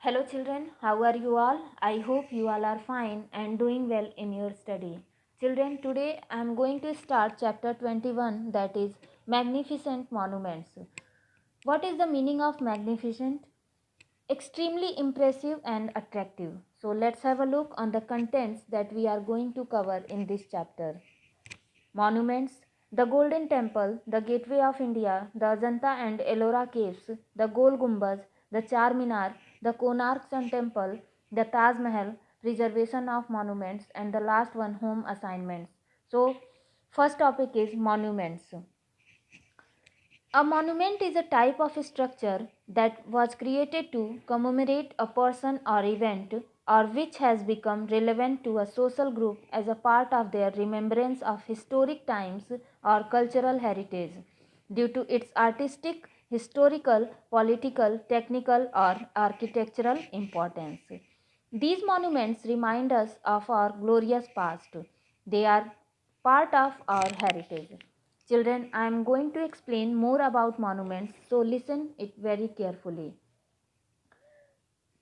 Hello children, how are you all? I hope you all are fine and doing well in your study. Children, today I am going to start chapter 21, that is Magnificent Monuments. What is the meaning of magnificent? Extremely impressive and attractive. So let's have a look on the contents that we are going to cover in this chapter. Monuments: the Golden Temple, the Gateway of India, the Ajanta and Ellora Caves, the Gol Gumbaz, the Char Minar, the Konark Sun Temple, the Taj Mahal, preservation of monuments, and the last one, home assignments. So, first topic is monuments. A monument is a type of structure that was created to commemorate a person or event, or which has become relevant to a social group as a part of their remembrance of historic times or cultural heritage due to its artistic, historical, political, technical, or architectural importance. These monuments remind us of our glorious past. They are part of our heritage. Children, I am going to explain more about monuments, so listen it very carefully.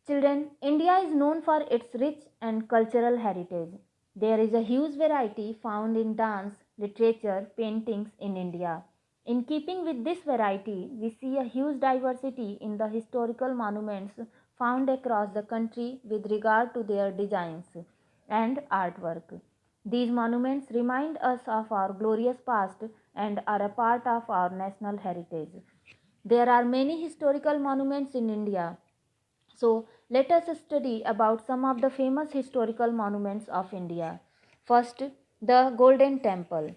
Children, India is known for its rich and cultural heritage. There is a huge variety found in dance, literature, paintings in India. In keeping with this variety, we see a huge diversity in the historical monuments found across the country with regard to their designs and artwork. These monuments remind us of our glorious past and are a part of our national heritage. There are many historical monuments in India, so let us study about some of the famous historical monuments of India. First, the Golden Temple.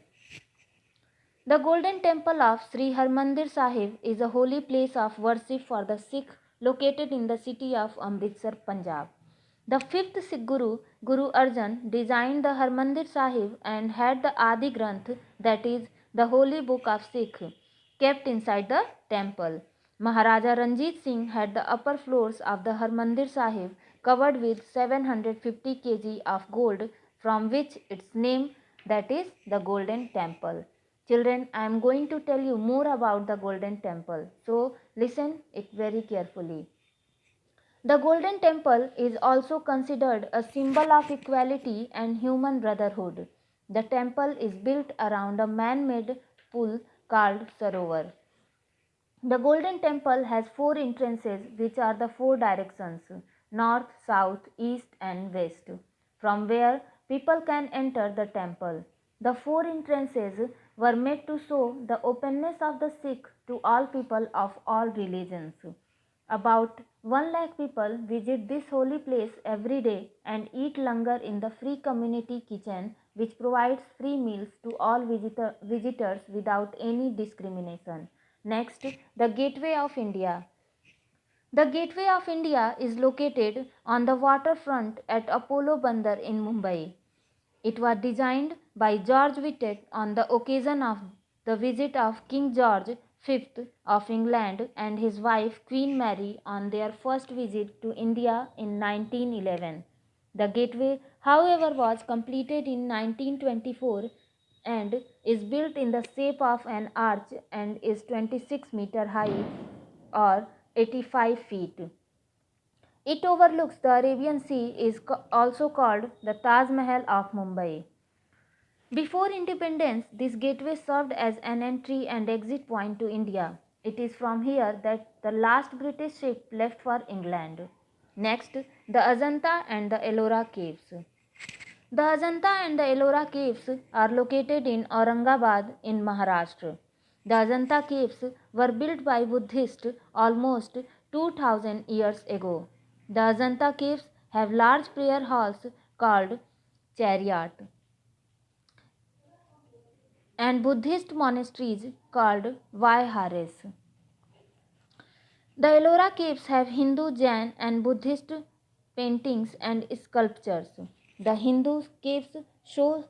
The Golden Temple of Sri Harmandir Sahib is a holy place of worship for the Sikh located in the city of Amritsar, Punjab. The fifth Sikh Guru, Guru Arjan, designed the Harmandir Sahib and had the Adi Granth, that is, the holy book of Sikh, kept inside the temple. Maharaja Ranjit Singh had the upper floors of the Harmandir Sahib covered with 750 kg of gold, from which its name, that is, the Golden Temple. Children, I am going to tell you more about the Golden Temple, so listen it very carefully. The Golden Temple is also considered a symbol of equality and human brotherhood. The temple is built around a man made pool called Sarovar. The Golden Temple has four entrances, which are the four directions: north, south, east, and west, from where people can enter the temple. The four entrances were made to show the openness of the Sikh to all people of all religions. About 1 lakh people visit this holy place every day and eat langar in the free community kitchen, which provides free meals to all visitors without any discrimination. Next, the Gateway of India. The Gateway of India is located on the waterfront at Apollo Bandar in Mumbai. It was designed by George Whitted on the occasion of the visit of King George V of England and his wife Queen Mary on their first visit to India in 1911. The gateway, however, was completed in 1924 and is built in the shape of an arch and is 26-meter high or 85 feet. It overlooks the Arabian Sea, is also called the Taj Mahal of Mumbai. Before independence, this gateway served as an entry and exit point to India. It is from here that the last British ship left for England. Next, the Ajanta and the Ellora caves. The Ajanta and the Ellora caves are located in Aurangabad in Maharashtra. The Ajanta caves were built by Buddhists almost 2000 years ago. The Ajanta caves have large prayer halls called chariot and Buddhist monasteries called Viharas. The Ellora caves have Hindu, Jain, and Buddhist paintings and sculptures. The Hindu caves show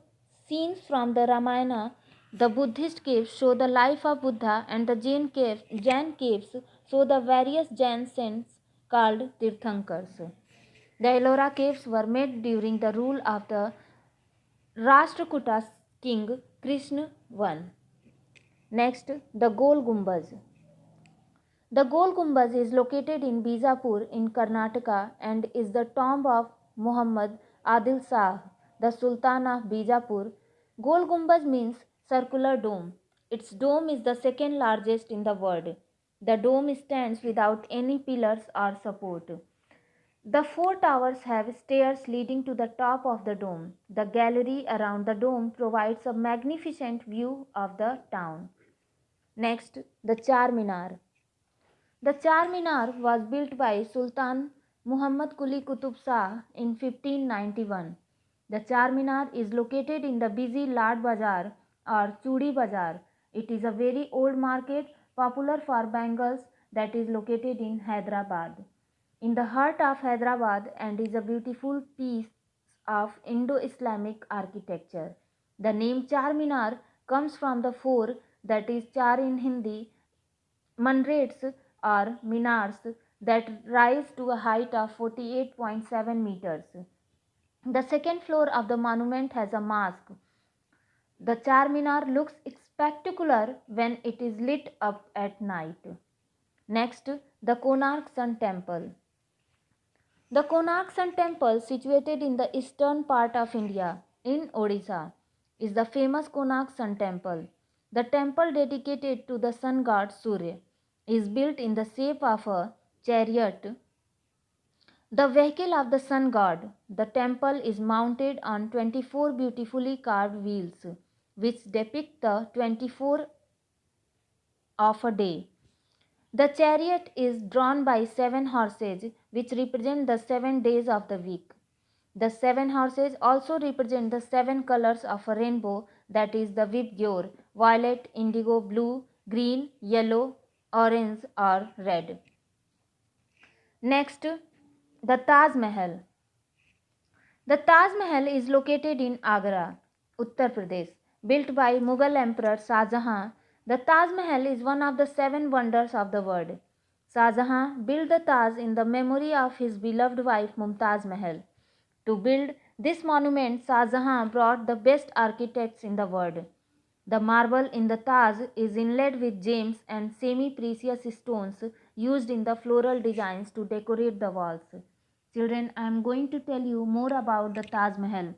scenes from the Ramayana, the Buddhist caves show the life of Buddha, and the Jain caves show the various Jain saints called Tirthankars. The Ellora caves were made during the rule of the Rashtrakuta king Krishna I. Next, the Gol Gumbaz. The Gol Gumbaz is located in Bijapur in Karnataka and is the tomb of Muhammad Adil Shah, the Sultan of Bijapur. Gol Gumbaz means circular dome. Its dome is the second largest in the world. The dome stands without any pillars or support. The four towers have stairs leading to the top of the dome. The gallery around the dome provides a magnificent view of the town. Next, the Charminar. The Charminar was built by Sultan Muhammad Quli Qutub Shah in 1591. The Charminar is located in the busy Lad Bazar or Chudi Bazar. It is a very old market popular for bangles that is located in Hyderabad. In the heart of Hyderabad and is a beautiful piece of Indo-Islamic architecture. The name Charminar comes from the four, that is Char in Hindi, minarets or minars that rise to a height of 48.7 meters. The second floor of the monument has a mosque. The Charminar looks spectacular when it is lit up at night. Next, the Konark Sun Temple. The Konark Sun Temple, situated in the eastern part of India, in Odisha, is the famous Konark Sun Temple. The temple, dedicated to the sun god Surya, is built in the shape of a chariot, the vehicle of the sun god. The temple is mounted on 24 beautifully carved wheels, which depict the 24 of a day. The chariot is drawn by 7 horses, which represent the 7 days of the week. The 7 horses also represent the 7 colors of a rainbow, that is the Vibgyor: violet, indigo, blue, green, yellow, orange, or red. Next, the Taj Mahal. The Taj Mahal is located in Agra, Uttar Pradesh. Built by Mughal Emperor Shah Jahan, the Taj Mahal is one of the 7 wonders of the world. Shah Jahan built the Taj in the memory of his beloved wife Mumtaz Mahal. To build this monument, Shah Jahan brought the best architects in the world. The marble in the Taj is inlaid with gems and semi-precious stones used in the floral designs to decorate the walls. Children, I am going to tell you more about the Taj Mahal.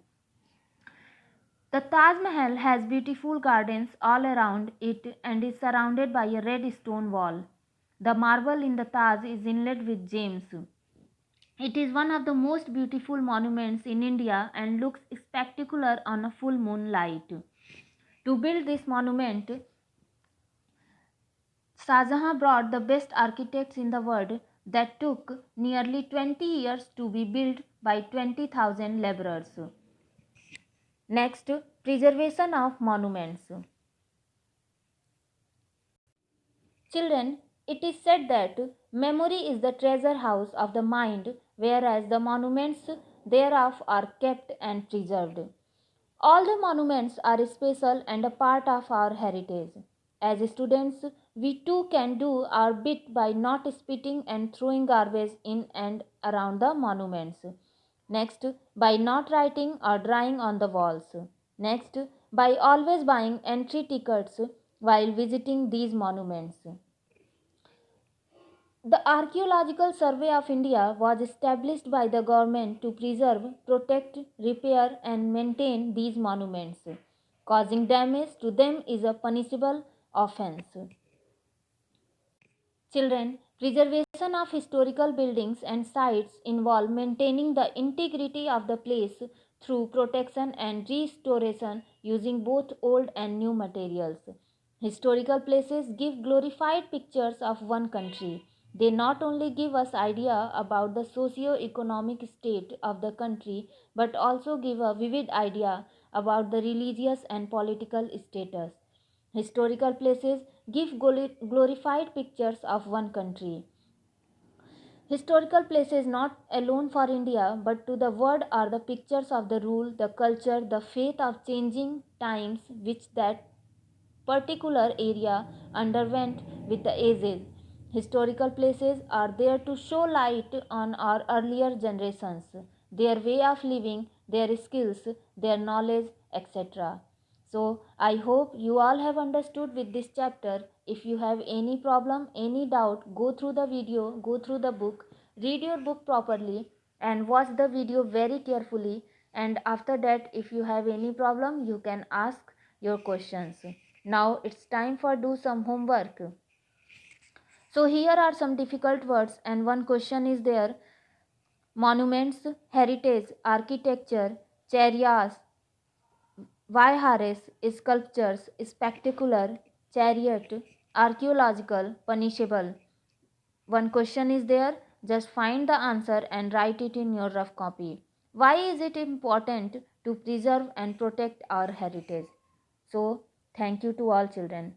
The Taj Mahal has beautiful gardens all around it and is surrounded by a red stone wall. The marble in the Taj is inlaid with gems. It is one of the most beautiful monuments in India and looks spectacular on a full moon light. To build this monument, Shah Jahan brought the best architects in the world that took nearly 20 years to be built by 20,000 laborers. Next, preservation of monuments. Children, it is said that memory is the treasure house of the mind, whereas the monuments thereof are kept and preserved. All the monuments are special and a part of our heritage. As students, we too can do our bit by not spitting and throwing garbage in and around the monuments. Next, by not writing or drawing on the walls. Next, by always buying entry tickets while visiting these monuments. The Archaeological Survey of India was established by the government to preserve, protect, repair, and maintain these monuments. Causing damage to them is a punishable offense. Children, preservation of historical buildings and sites involve maintaining the integrity of the place through protection and restoration using both old and new materials. Historical places give glorified pictures of one country. They not only give us idea about the socio-economic state of the country but also give a vivid idea about the religious and political status. Historical places give glorified pictures of one country. Historical places not alone for India but to the world are the pictures of the rule, the culture, the faith of changing times which that particular area underwent with the ages. Historical places are there to show light on our earlier generations, their way of living, their skills, their knowledge, etc. So, I hope you all have understood with this chapter If you have any problem, any doubt, go through the video, go through the book, read your book properly, and watch the video very carefully. And after that, if you have any problem, you can ask your questions. Now it's time for do some homework. So here are some difficult words, and one question is there: monuments, heritage, architecture, chariots, vihares, sculptures, spectacular, chariot, archaeological, punishable. One question is there, just find the answer and write it in your rough copy. Why is it important to preserve and protect our heritage? So, thank you to all children.